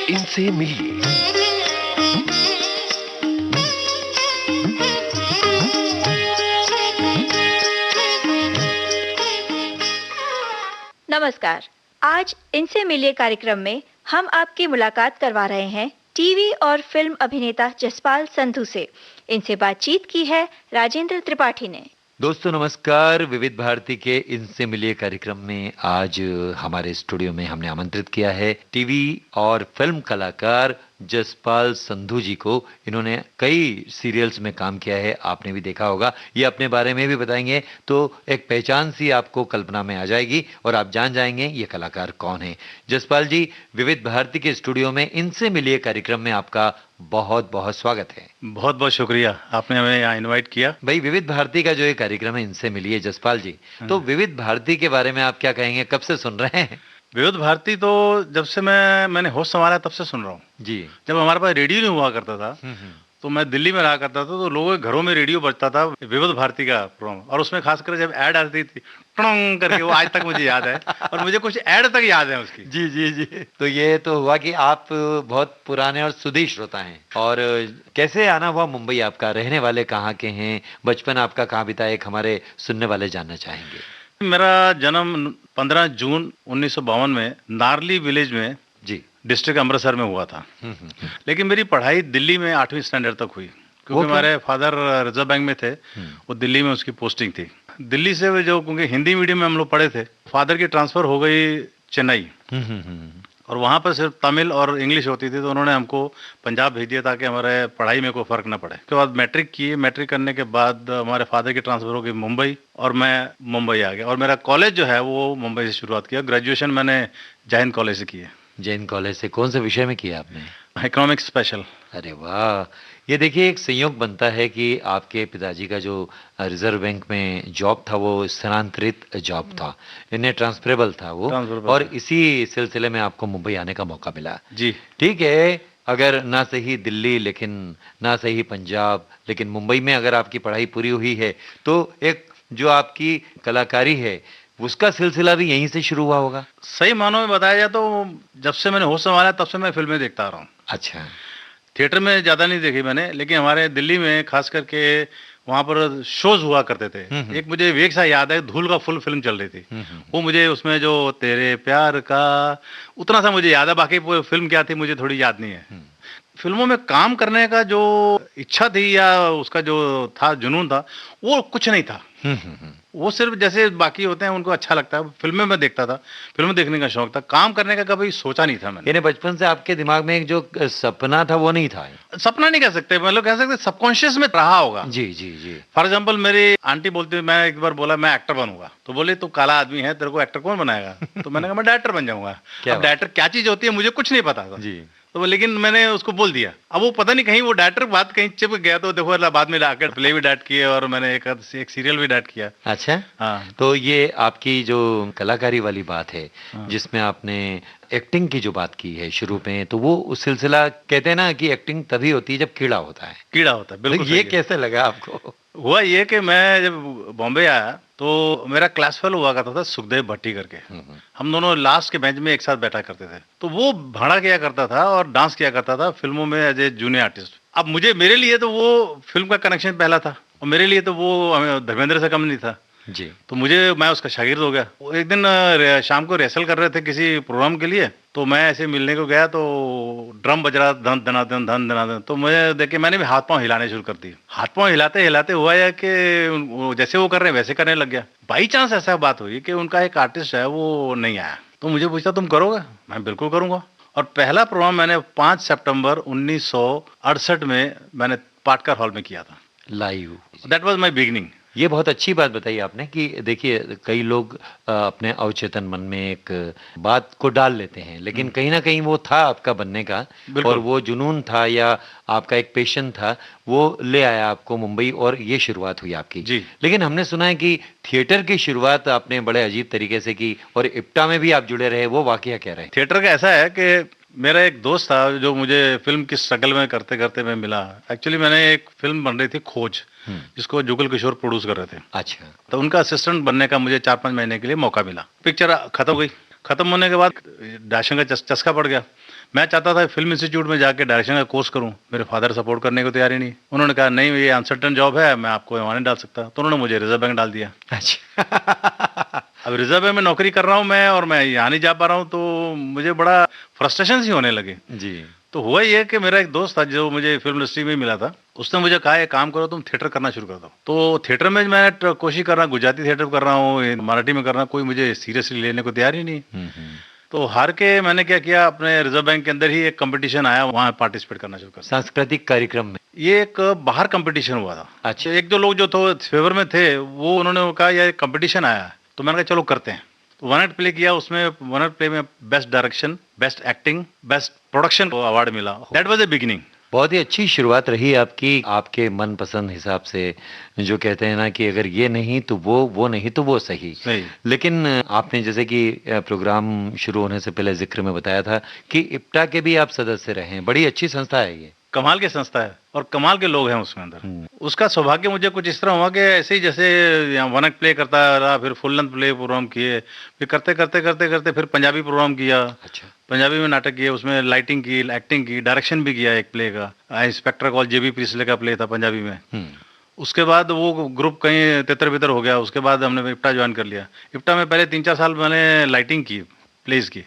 इनसे मिलिए। नमस्कार। आज इनसे मिलिए कार्यक्रम में हम आपकी मुलाकात करवा रहे हैं टीवी और फिल्म अभिनेता जसपाल संधू से। इनसे बातचीत की है राजेंद्र त्रिपाठी ने। दोस्तों नमस्कार। विविध भारती के इनसे मिलिए कार्यक्रम में आज हमारे स्टूडियो में हमने आमंत्रित किया है टीवी और फिल्म कलाकार जसपाल संधू जी को। इन्होंने कई सीरियल्स में काम किया है, आपने भी देखा होगा। ये अपने बारे में भी बताएंगे तो एक पहचान सी आपको कल्पना में आ जाएगी और आप जान जाएंगे ये कलाकार कौन है। जसपाल जी, विविध भारती के स्टूडियो में इनसे मिलिए कार्यक्रम में आपका बहुत बहुत स्वागत है। बहुत बहुत शुक्रिया, आपने हमें यहाँ इनवाइट किया। भाई, विविध भारती का जो ये कार्यक्रम है इनसे मिलिए जसपाल जी, तो विविध भारती के बारे में आप क्या कहेंगे, कब से सुन रहे हैं? विविध भारती तो जब से मैंने होश संभाला तब से सुन रहा हूँ जी। जब हमारे पास रेडियो नहीं हुआ करता था तो मैं दिल्ली में रहा करता था, तो लोगों के घरों में रेडियो बजता था विविध भारती का प्रोग्राम, और उसमें खासकर जब ऐड आती थी टंग करके, वो आज तक मुझे याद है और मुझे कुछ ऐड तक याद है उसकी। जी जी जी। तो ये तो हुआ कि आप बहुत पुराने और सुधी श्रोता हैं। और कैसे आना हुआ मुंबई आपका, रहने वाले कहाँ के हैं, बचपन आपका कहाँ बीता, एक हमारे सुनने वाले जानना चाहेंगे। मेरा जन्म 15 जून 1952 में नारली विलेज में जी, डिस्ट्रिक्ट अमृतसर में हुआ था। लेकिन मेरी पढ़ाई दिल्ली में 8वीं स्टैंडर्ड तक हुई, क्योंकि हमारे फादर रिजर्व बैंक में थे, वो दिल्ली में उसकी पोस्टिंग थी। दिल्ली से जो, क्योंकि हिंदी मीडियम में हम लोग पढ़े थे, फादर की ट्रांसफर हो गई चेन्नई, और वहाँ पर सिर्फ तमिल और इंग्लिश होती थी, तो उन्होंने हमको पंजाब भेज दिया ताकि हमारे पढ़ाई में कोई फर्क ना पड़े। उसके बाद मैट्रिक किए, मैट्रिक करने के बाद हमारे फादर की ट्रांसफर हो गई मुंबई, और मैं मुंबई आ गया, और मेरा कॉलेज जो है वो मुंबई से शुरुआत किया। ग्रेजुएशन मैंने जैन कॉलेज से की है। जैन कॉलेज से कौन से विषय में किया आपने? Economics special. अरे वाह! ये देखिए, एक संयोग बनता है कि आपके पिताजी का जो रिजर्व बैंक में जॉब था वो स्थानांतरित जॉब था, इन्हें ट्रांसफरेबल था वो, और इसी सिलसिले में आपको मुंबई आने का मौका मिला जी। ठीक है, अगर ना सही दिल्ली, लेकिन ना सही पंजाब, लेकिन मुंबई में अगर आपकी पढ़ाई पूरी हुई है तो एक जो आपकी कलाकारी है उसका सिलसिला भी यहीं से शुरू हुआ होगा। सही मानों में बताया जाए तो जब से मैंने होश संभाला तब से मैं फिल्में देखता आ रहा हूँ। अच्छा। थिएटर में ज़्यादा नहीं देखी मैंने, लेकिन हमारे दिल्ली में खास करके वहाँ पर शोज हुआ करते थे। एक मुझे विवेक सा याद है, धूल का फुल फिल्म चल रही थी, वो मुझे उसमें जो तेरे प्यार का उतना सा मुझे याद है, बाकी फिल्म क्या थी मुझे थोड़ी याद नहीं है। फिल्मों में काम करने का जो इच्छा थी या उसका जो था जुनून था, वो कुछ नहीं था। वो सिर्फ जैसे बाकी होते हैं उनको अच्छा लगता है, फिल्में में देखता था, फिल्में देखने का शौक था, काम करने का कभी सोचा नहीं था मैंने। यानी बचपन से आपके दिमाग में एक जो सपना था वो नहीं था? सपना नहीं कह सकते, मतलब कह सकते सबकॉन्शियस में रहा होगा। जी जी जी। फॉर एग्जाम्पल मेरी आंटी बोलती, मैं एक बार बोला मैं एक्टर बनूंगा, तो बोले तू काला आदमी है, तेरे को एक्टर कौन बनाएगा? तो मैंने कहा मैं डायरेक्टर बन जाऊंगा। अब डायरेक्टर क्या चीज होती है मुझे कुछ नहीं पता था जी, तो लेकिन मैंने उसको बोल दिया। अब वो पता नहीं कहीं वो डायरेक्टर बात कहीं चिपक गया, तो देखो बाद में आकर प्ले भी डायरेक्ट किए और मैंने एक सीरियल भी डायरेक्ट किया। अच्छा। हाँ। तो ये आपकी जो कलाकारी वाली बात है, जिसमें आपने एक्टिंग की जो बात की है शुरू में, तो वो उस सिलसिला कहते हैं ना कि एक्टिंग तभी होती है जब कीड़ा होता है। कीड़ा होता है, बिल्कुल। ये कैसे लगा आपको? हुआ ये कि मैं जब बॉम्बे आया तो मेरा क्लास फेलो हुआ करता था सुखदेव भट्टी करके, हम दोनों लास्ट के बेंच में एक साथ बैठा करते थे। तो वो भाड़ा किया करता था और डांस किया करता था फिल्मों में एज ए जूनियर आर्टिस्ट। अब मेरे लिए तो वो फिल्म का कनेक्शन पहला था, और मेरे लिए तो वो धर्मेंद्र से कम नहीं था जी। तो मैं उसका शागिर्द हो गया। एक दिन शाम को रिहर्सल कर रहे थे किसी प्रोग्राम के लिए, तो मैं ऐसे मिलने को गया तो ड्रम बज रहा धन धनाधन धन धनाधन, तो मुझे देख के मैंने भी हाथ पांव हिलाने शुरू कर दिए। हाथ पांव हिलाते हिलाते हुआ है कि जैसे वो कर रहे हैं वैसे करने लग गया। बाई चांस ऐसा बात हुई कि उनका एक आर्टिस्ट है वो नहीं आया, तो मुझे पूछा तुम करोगे? मैं बिल्कुल करूंगा। और पहला प्रोग्राम मैंने 5 सितंबर 1968 में मैंने पाटकर हॉल में किया था live. That was my beginning. ये बहुत अच्छी बात बताई आपने कि देखिए, कई लोग अपने अवचेतन मन में एक बात को डाल लेते हैं, लेकिन कहीं ना कहीं वो था आपका बनने का, और वो जुनून था या आपका एक पैशन था, वो ले आया आपको मुंबई और ये शुरुआत हुई आपकी जी। लेकिन हमने सुना है कि थिएटर की शुरुआत आपने बड़े अजीब तरीके से की, और इप्टा में भी आप जुड़े रहे, वो वाकया कह रहे हैं? थिएटर का ऐसा है कि मेरा एक दोस्त था जो मुझे फिल्म की स्ट्रगल में करते करते मैं मिला। एक्चुअली मैंने एक फिल्म बन रही थी खोज, जिसको जुगल किशोर प्रोड्यूस कर रहे थे। अच्छा। तो उनका असिस्टेंट बनने का मुझे 4-5 महीने के लिए मौका मिला। पिक्चर खत्म हुई, खत्म होने के बाद डायरेक्शन का चस्का पड़ गया। मैं चाहता था फिल्म इंस्टीट्यूट में जाके डायरेक्शन का कोर्स करूं, मेरे फादर सपोर्ट करने को तैयार ही नहीं। उन्होंने कहा नहीं ये अनसर्टन जॉब है, मैं आपको वहाँ नहीं डाल सकता, तो उन्होंने मुझे रिजर्व बैंक डाल दिया। अच्छा। अब रिजर्व बैंक में नौकरी कर रहा हूँ मैं और मैं यहाँ नहीं जा पा रहा हूँ, तो मुझे बड़ा फ्रस्ट्रेशन ही होने लगे। जी। तो हुआ ये कि मेरा एक दोस्त था जो मुझे फिल्म इंडस्ट्री में मिला था, उसने मुझे कहा एक काम करो तुम थिएटर करना शुरू कर दो। तो थिएटर में मैं कोशिश कर रहा हूँ, गुजराती थिएटर कर रहा हूँ, मराठी में कर रहा हूँ, कोई मुझे सीरियसली लेने को तैयार ही नहीं। तो हार के मैंने क्या किया, अपने रिजर्व बैंक के अंदर ही एक कंपटीशन आया, वहाँ पार्टिसिपेट करना शुरू कर। सांस्कृतिक कार्यक्रम में ये एक बाहर कंपटीशन हुआ था। अच्छा। एक दो लोग जो थे फेवर में थे, वो उन्होंने कहा ये कंपटीशन आया है, तो मैंने कहा चलो करते हैं। तो वन नाइट प्ले किया, उसमें वन नाइट प्ले में best direction, best acting, best production को अवार्ड मिला। That was the beginning. बहुत ही अच्छी शुरुआत रही आपकी, आपके मनपसंद हिसाब से, जो कहते हैं ना कि अगर ये नहीं तो वो नहीं तो वो सही। लेकिन आपने जैसे कि प्रोग्राम शुरू होने से पहले जिक्र में बताया था कि इप्टा के भी आप सदस्य रहे हैं। बड़ी अच्छी संस्था है ये, कमाल की संस्था है और कमाल के लोग हैं उसमें अंदर। उसका सौभाग्य मुझे कुछ इस तरह हुआ कि ऐसे ही जैसे यहाँ वन एक्ट प्ले करता रहा, फिर फुल लेंथ प्ले प्रोग्राम किए, फिर करते करते फिर पंजाबी प्रोग्राम किया। अच्छा। पंजाबी में नाटक किए, उसमें लाइटिंग की, एक्टिंग की, डायरेक्शन भी किया एक प्ले का। इंस्पेक्टर कॉल जेबी प्रिस्ले का प्ले था पंजाबी में। उसके बाद वो ग्रुप कहीं तितर बितर हो गया, उसके बाद हमने इप्टा ज्वाइन कर लिया। इप्टा में पहले 3-4 साल मैंने लाइटिंग की, प्लेस की।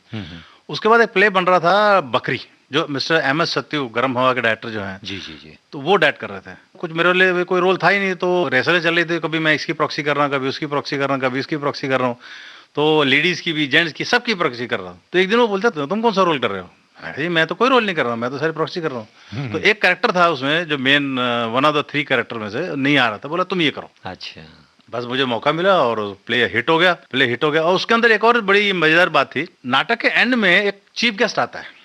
उसके बाद एक प्ले बन रहा था बकरी, जो मिस्टर MS सत्यू, गर्म हवा के डायरेक्टर जो हैं, जी, तो वो डायरेक्ट कर रहे थे। कुछ मेरे लिए कोई रोल था ही नहीं, तो रेसलें चल रही थी, कभी मैं इसकी प्रॉक्सी कर रहा हूँ, कभी उसकी प्रॉक्सी कर रहा हूँ, कभी इसकी प्रॉक्सी कर रहा हूँ, तो लेडीज की भी, जेंट्स की, सबकी प्रॉक्सी कर रहा हूँ। तो एक दिन वो बोलते थे तुम कौन सा रोल कर रहे हो? अरे मैं तो कोई रोल नहीं कर रहा हूँ, मैं तो सारी प्रॉक्सी कर रहा हूँ। तो एक कैरेक्टर था उसमें जो main one of the 3 character में से नहीं आ रहा था, बोला तुम ये करो। अच्छा। बस मुझे मौका मिला और प्ले हिट हो गया। और उसके अंदर एक और बड़ी मजेदार बात थी, नाटक के एंड में एक चीफ गेस्ट आता है।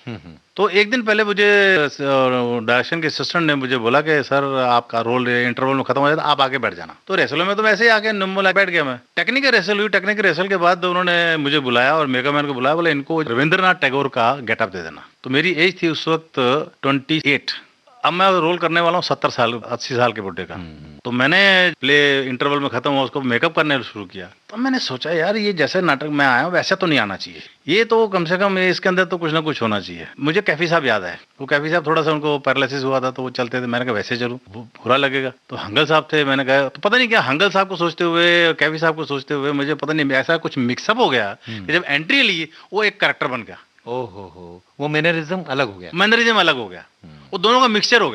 तो एक दिन पहले मुझे डायरेक्शन के असिस्टेंट ने मुझे बोला कि सर आपका रोल इंटरवल में खत्म हो जाता, आप आगे बैठ जाना। तो रेसलों में तो वैसे ही आके नम्बल बैठ गया मैं। टेक्निकल रेसल हुई, टेक्निकल रेसल के बाद उन्होंने मुझे बुलाया और मेगामैन को बुलाया, बोले इनको रविंद्रनाथ टैगोर का गेटअप दे देना। तो मेरी एज थी उस वक्त 28। अब मैं रोल करने वाला हूँ 70 साल 80 साल के बुड्ढे का। तो मैंने प्ले इंटरवल में खत्म हुआ, उसको मेकअप करने शुरू किया। तो मैंने सोचा यार ये जैसे नाटक में आया हूँ वैसे तो नहीं आना चाहिए, ये तो कम से कम इसके अंदर तो कुछ ना कुछ होना चाहिए। मुझे कैफी साहब याद है, वो कैफी साहब थोड़ा सा उनको पैरालिसिस हुआ था, तो वो चलते थे। मैंने कहा वैसे चलूं, बुरा लगेगा। तो हंगल साहब थे, मैंने कहा तो पता नहीं क्या हंगल साहब को सोचते हुए, कैफी साहब को सोचते हुए, मुझे पता नहीं ऐसा कुछ मिक्सअप हो गया कि जब एंट्री ली वो एक कैरेक्टर बन गया। ओहो, वो मैनरिज्म अलग हो गया। मैनरिज्म अलग हो गया, वो दोनों का मिक्सचर हो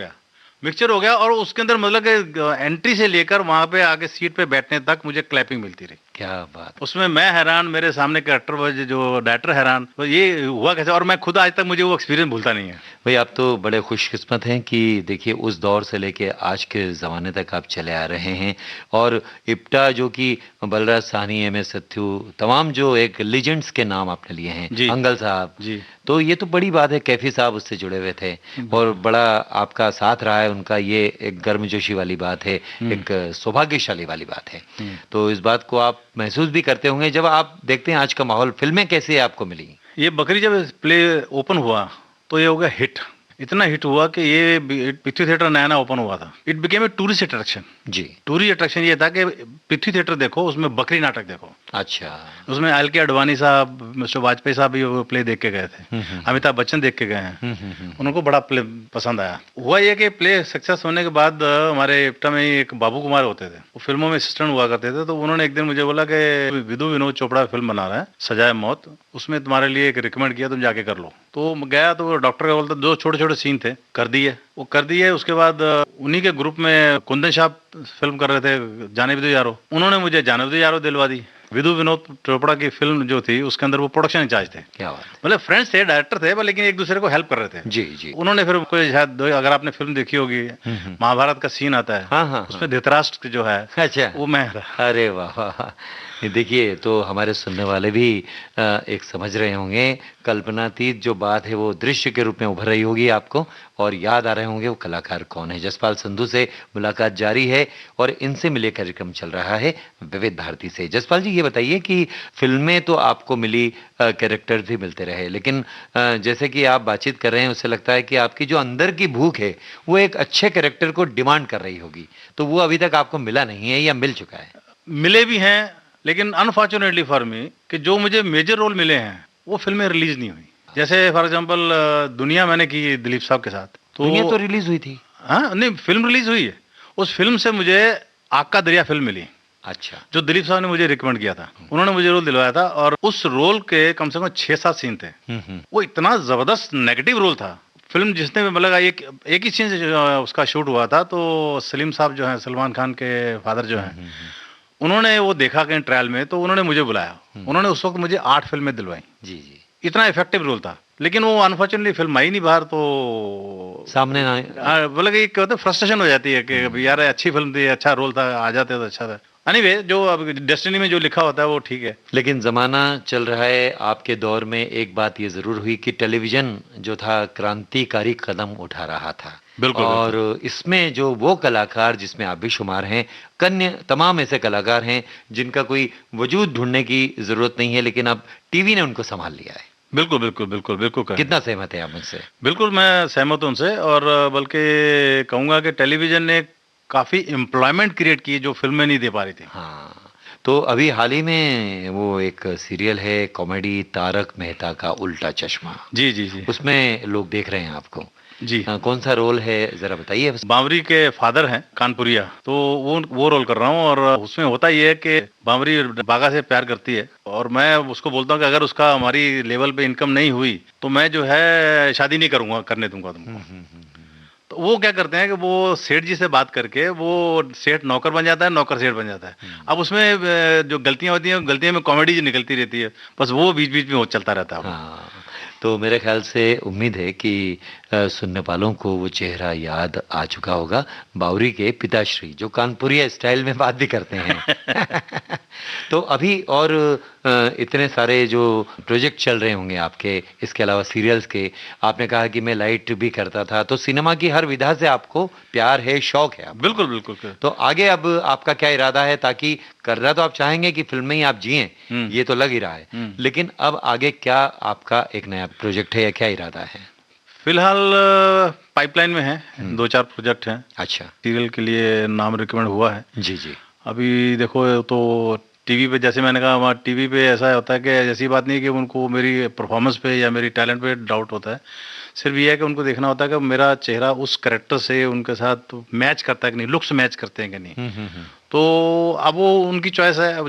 गया। और उसके अंदर मतलब कि एंट्री से लेकर वहां पे आके सीट पे बैठने तक मुझे क्लैपिंग मिलती रही। क्या बात। उसमें मैं हैरान, मेरे सामने कैरेक्टर जो डायरेक्टर हैरान, तो ये हुआ कैसे। और मैं खुद आज तक मुझे वो एक्सपीरियंस भूलता नहीं है। भाई आप तो बड़े खुशकिस्मत हैं कि देखिए उस दौर से लेके आज के ज़माने तक आप चले आ रहे हैं। और इप्टा जो कि बलराज साहनी, MS सत्यू, तमाम जो एक लीजेंड्स के नाम आपने लिए हैं, अंगल साहब जी, तो ये तो बड़ी बात है। कैफी साहब उससे जुड़े हुए थे और बड़ा आपका साथ रहा है उनका, ये एक गर्मजोशी वाली बात है, एक सौभाग्यशाली वाली बात है। तो इस बात को आप महसूस भी करते होंगे जब आप देखते हैं आज का माहौल। फिल्में कैसे आपको मिली? ये बकरी जब प्ले ओपन हुआ तो ये हो गया हिट, इतना हिट हुआ कि ये पृथ्वी थिएटर नया नया ओपन हुआ था। It became a tourist attraction. जी, टूरिस्ट अट्रैक्शन ये था कि पृथ्वी थिएटर देखो, उसमें बकरी नाटक देखो। अच्छा। उसमें LK अडवाणी साहब, मिस्टर वाजपेयी साहब भी वो प्ले देख के गए थे, अमिताभ बच्चन देख के गए हैं, उनको बड़ा प्ले पसंद आया। हुआ ये कि प्ले सक्सेस होने के बाद हमारे इप्टा में एक बाबू कुमार होते थे, वो फिल्मों में असिस्टेंट हुआ करते थे। तो उन्होंने एक दिन मुझे बोला कि विदु विनोद चोपड़ा फिल्म बना रहा है सजाए मौत, उसमें तुम्हारे लिए एक रिकमेंड किया, तुम जाके कर लो। तो गया तो डॉक्टर का बोलता, दो छोटे छोटे सीन थे, कर दिए। उसके बाद उन्हीं के ग्रुप में कुंदन साहब फिल्म कर रहे थे, जाने भी दो यारो, उन्होंने मुझे जाने भी दो यारो दिलवा दी। विदु विनोद चोपड़ा की फिल्म जो थी उसके अंदर वो प्रोडक्शन इंचार्ज थे। क्या बात, मतलब फ्रेंड्स थे, डायरेक्टर थे, लेकिन एक दूसरे को हेल्प कर रहे थे। जी जी। उन्होंने फिर कोई शायद, अगर आपने फिल्म देखी होगी, महाभारत का सीन आता है। हाँ, उसमें धृतराष्ट्र जो है, अच्छा, वो मैं था। अरे वाह। देखिए तो हमारे सुनने वाले भी एक समझ रहे होंगे, कल्पनातीत जो बात है वो दृश्य के रूप में उभर रही होगी आपको, और याद आ रहे होंगे वो कलाकार कौन है। जसपाल संधू से मुलाकात जारी है और इनसे मिले कार्यक्रम चल रहा है विविध भारती से। जसपाल जी ये बताइए कि फिल्में तो आपको मिली, कैरेक्टर भी मिलते रहे, लेकिन जैसे कि आप बातचीत कर रहे हैं उससे लगता है कि आपकी जो अंदर की भूख है वो एक अच्छे कैरेक्टर को डिमांड कर रही होगी, तो वो अभी तक आपको मिला नहीं है या मिल चुका है? मिले भी हैं, लेकिन अनफॉर्चुनेटली फॉर मी कि जो मुझे मेजर रोल मिले हैं वो फिल्में रिलीज नहीं हुई। जैसे फॉर एग्जांपल दुनिया मैंने की दिलीप साहब के साथ, दुनिया तो रिलीज हुई थी। हाँ नहीं, फिल्म रिलीज हुई है। उस फिल्म से मुझे आग का दरिया फिल्म मिली, अच्छा। जो दिलीप साहब ने मुझे रिकमेंड किया था। उन्होंने मुझे रोल दिलवाया था और उस रोल के कम से कम 6-7 सीन थे। वो इतना जबरदस्त नेगेटिव रोल था। फिल्म जिसने भी मतलब एक ही सीन से उसका शूट हुआ था, तो सलीम साहब जो हैं, सलमान खान के फादर जो हैं, उन्होंने वो देखा कहीं ट्रायल में, तो उन्होंने मुझे बुलाया। उन्होंने उस वक्त मुझे 8 फिल्में दिलवाई। जी जी। इतना इफेक्टिव रोल था, लेकिन वो अनफॉर्चुनेटली फिल्म आई नहीं बाहर, तो सामने ना। बोले कि क्या होता है, फ्रस्ट्रेशन हो जाती है कि यार अच्छी फिल्म थी, अच्छा रोल था, आ जाते तो अच्छा था। एनीवे, जो अब डेस्टिनी में जो लिखा होता है वो ठीक है। लेकिन जमाना चल रहा है, आपके दौर में एक बात ये जरूर हुई कि टेलीविजन जो था क्रांतिकारी कदम उठा रहा था। बिल्कुल, और बिल्कुल। इसमें जो वो कलाकार जिसमें आप भी शुमार हैं, कन्या तमाम ऐसे कलाकार हैं जिनका कोई वजूद ढूंढने की जरूरत नहीं है, लेकिन अब टीवी ने उनको संभाल लिया है। बिल्कुल बिल्कुल बिल्कुल बिल्कुल कितना सहमत है आप मुझसे? बिल्कुल मैं सहमत हूं उनसे, और बल्कि कहूंगा कि टेलीविजन ने काफी एम्प्लॉयमेंट क्रिएट की जो फिल्में नहीं दे पा रही थी। हाँ, तो अभी हाल ही में वो एक सीरियल है कॉमेडी, तारक मेहता का उल्टा चश्मा। जी जी जी। उसमें लोग देख रहे हैं आपको। जी। कौन सा रोल है जरा बताइए। बावरी के फादर हैं कानपुरिया, तो वो रोल कर रहा हूँ। और उसमें होता ये है कि बावरी बागा से प्यार करती है, और मैं उसको बोलता हूँ कि अगर उसका हमारी लेवल पे इनकम नहीं हुई तो मैं जो है शादी नहीं करूंगा, करने दूंगा तुमको। तो वो क्या करते हैं कि वो सेठ जी से बात करके वो सेठ नौकर बन जाता है, नौकर सेठ बन जाता है। अब उसमें जो गलतियां होती हैं, गलतियों में कॉमेडी जो निकलती रहती है, बस वो बीच बीच में वो चलता रहता है। हाँ, तो मेरे ख्याल से उम्मीद है कि सुनने वालों को वो चेहरा याद आ चुका होगा, बावरी के पिताश्री, जो कानपुरिया स्टाइल में बात भी करते हैं। तो अभी और इतने सारे जो प्रोजेक्ट चल रहे होंगे आपके, इसके अलावा सीरियल्स के। आपने कहा कि मैं लाइट भी करता था, तो सिनेमा की हर विधा से आपको प्यार है, शौक है आपको। बिल्कुल बिल्कुल। तो आगे अब आपका क्या इरादा है? ताकि करना तो आप चाहेंगे कि फिल्म में ही आप जिएं, ये तो लग ही रहा है, लेकिन अब आगे क्या आपका एक नया प्रोजेक्ट है या क्या इरादा है? फिलहाल पाइपलाइन में है, 2-4 प्रोजेक्ट हैं। अच्छा। सीरियल के लिए नाम रिकमेंड हुआ है। जी जी। अभी देखो, तो टीवी पे जैसे मैंने कहा, वहाँ टीवी पे ऐसा होता है कि ऐसी बात नहीं कि उनको मेरी परफॉर्मेंस पे या मेरी टैलेंट पे डाउट होता है। सिर्फ ये है कि उनको देखना होता है कि मेरा चेहरा उस कैरेक्टर से उनके साथ मैच करता है कि नहीं, लुक्स मैच करते हैं कि नहीं। तो अब वो उनकी चॉइस है। अब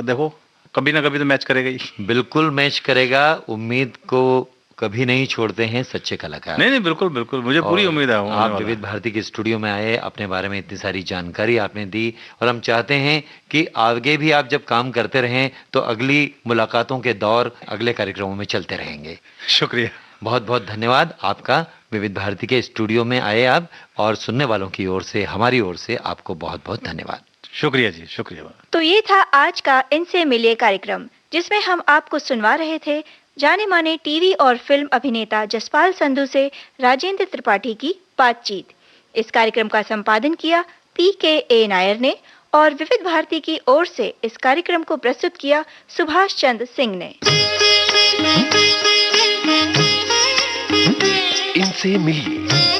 देखो, कभी ना कभी तो मैच करेगा ही। बिल्कुल मैच करेगा, उम्मीद को कभी नहीं छोड़ते हैं सच्चे कलाकार। नहीं नहीं, बिल्कुल बिल्कुल, मुझे पूरी उम्मीद है। आप विविध भारती के स्टूडियो में आए, अपने बारे में इतनी सारी जानकारी आपने दी, और हम चाहते हैं कि आगे भी आप जब काम करते रहें तो अगली मुलाकातों के दौर अगले कार्यक्रमों में चलते रहेंगे। शुक्रिया, बहुत बहुत धन्यवाद आपका, विविध भारती के स्टूडियो में आए आप, और सुनने वालों की ओर से, हमारी ओर से आपको बहुत बहुत धन्यवाद। शुक्रिया जी, शुक्रिया। तो ये था आज का इनसे मिलिए कार्यक्रम, जिसमें हम आपको सुनवा रहे थे जाने माने टीवी और फिल्म अभिनेता जसपाल संधू से राजेंद्र त्रिपाठी की बातचीत। इस कार्यक्रम का संपादन किया PKA नायर ने, और विविध भारती की ओर से इस कार्यक्रम को प्रस्तुत किया सुभाष चंद्र सिंह ने। इनसे मिलिए।